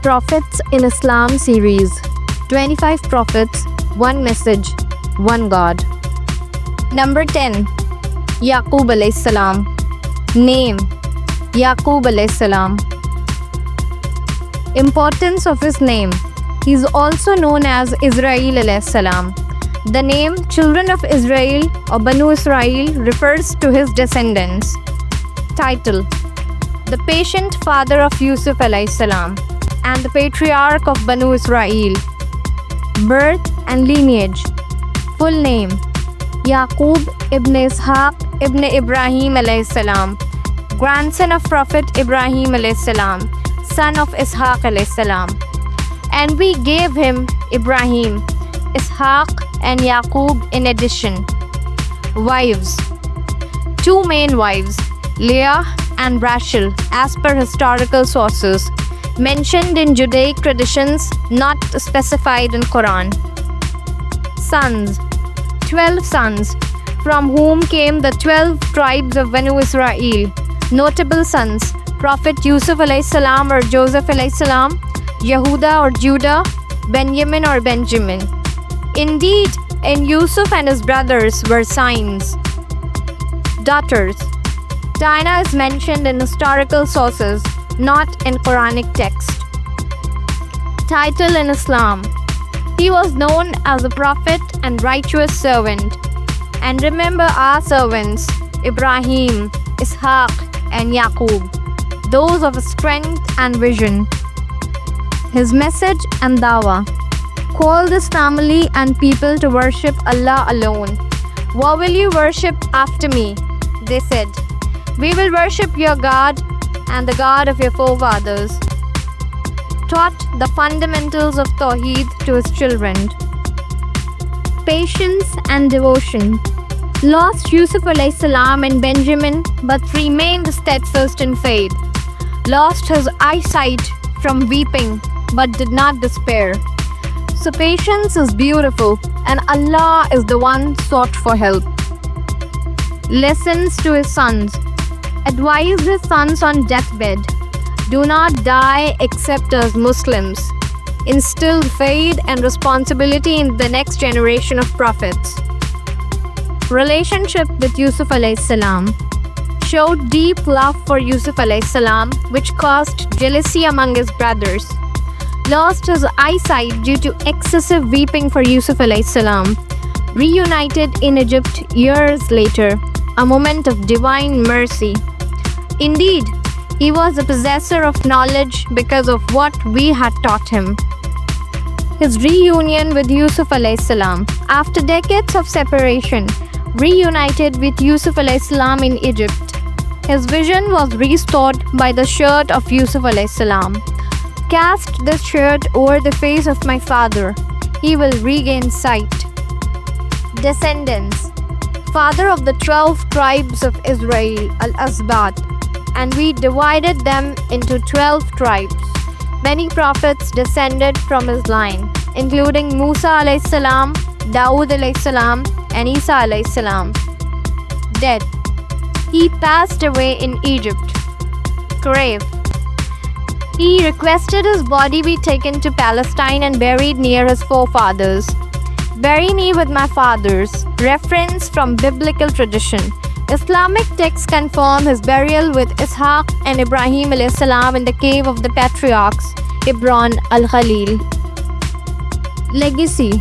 Prophets in Islam series. 25 prophets, one message, one God. Number 10. Yaqub alayhis salam. Name: Yaqub alayhis salam. Importance of his name: he is also known as Israel alayhis salam. The name Children of Israel or Banu Israel refers to his descendants. Title: the patient father of Yusuf alayhis salam and the patriarch of Banu Israel. Birth and lineage: full name: Yaqub ibn Ishaq ibn Ibrahim alayhis salam, grandson of Prophet Ibrahim alayhis salam, son of Ishaq alayhis salam. And we gave him Ibrahim, Ishaq and Yaqub in addition. Wives: two main wives, Leah and Rachel, as per historical sources, mentioned in Judaic traditions, not specified in Quran. Sons: 12 sons, from whom came the 12 tribes of Banu Israel. Notable sons: Prophet Yusuf alayhis salam or Joseph alayhis salam, Yehuda or Judah, Benjamin or Benjamin. Indeed, in Yusuf and his brothers were signs. Daughters: Dinah is mentioned in historical sources, not in Quranic text. Title in Islam: he was known as a prophet and righteous servant. And remember our servants, Ibrahim, Ishaq and Yaqub, those of strength and vision. His message and dawah: call this family and people to worship Allah alone. What will you worship after me? They said, we will worship your God and the God of your forefathers. Taught the fundamentals of Tawheed to his children. Patience and devotion: lost Yusuf alayhis salam and Benjamin, but remained steadfast in faith. Lost his eyesight from weeping, but did not despair. So patience is beautiful, and Allah is the one sought for help. Lessons to his sons: advise his sons on deathbed, do not die except as Muslims. Instill faith and responsibility in the next generation of prophets. Relationship with Yusuf alayhis salam: showed deep love for Yusuf alayhis salam, which caused jealousy among his brothers. Lost his eyesight due to excessive weeping for Yusuf alayhis salam. Reunited in Egypt years later, a moment of divine mercy. Indeed, he was a possessor of knowledge because of what we had taught him. His reunion with Yusuf alayhis salam: after decades of separation, reunited with Yusuf alayhis salam in Egypt. His vision was restored by the shirt of Yusuf alayhis salam. Cast this shirt over the face of my father, he will regain sight. Descendants: father of the 12 tribes of Israel, Al-Asbat, and we divided them into 12 tribes. Many prophets descended from his line, including Musa alayhis salam, Dawood alayhis salam, and Isa alayhis salam. Dead: he passed away in Egypt. Grave: he requested his body be taken to Palestine and buried near his forefathers. Bury me with my fathers. Reference from biblical tradition. Islamic texts confirm his burial with Ishaq and Ibrahim alayhis salam in the cave of the patriarchs, Hebron al-Khalil. Legacy: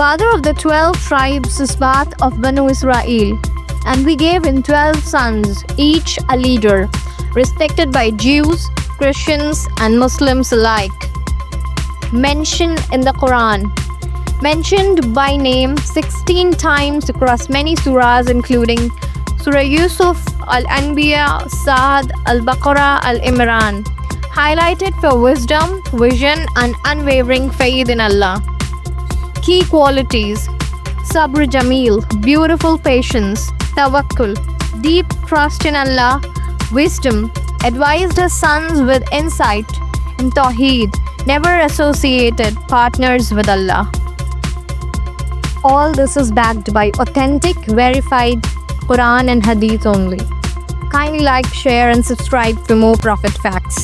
father of the 12 tribes Asbat of Banu Israel, and we gave him 12 sons, each a leader, respected by Jews, Christians and Muslims alike. Mention in the Quran: mentioned by name 16 times across many surahs, including Surah Yusuf, Al-Anbiya, Sa'ad, Al-Baqarah, Al-Imran. Highlighted for wisdom, vision and unwavering faith in Allah. Key qualities: Sabr Jameel, beautiful patience; Tawakkul, deep trust in Allah; wisdom, advised his sons with insight; in Tawheed, never associated partners with Allah. All this is backed by authentic, verified Quran and Hadith only. Kindly like, share and subscribe for more Prophet facts.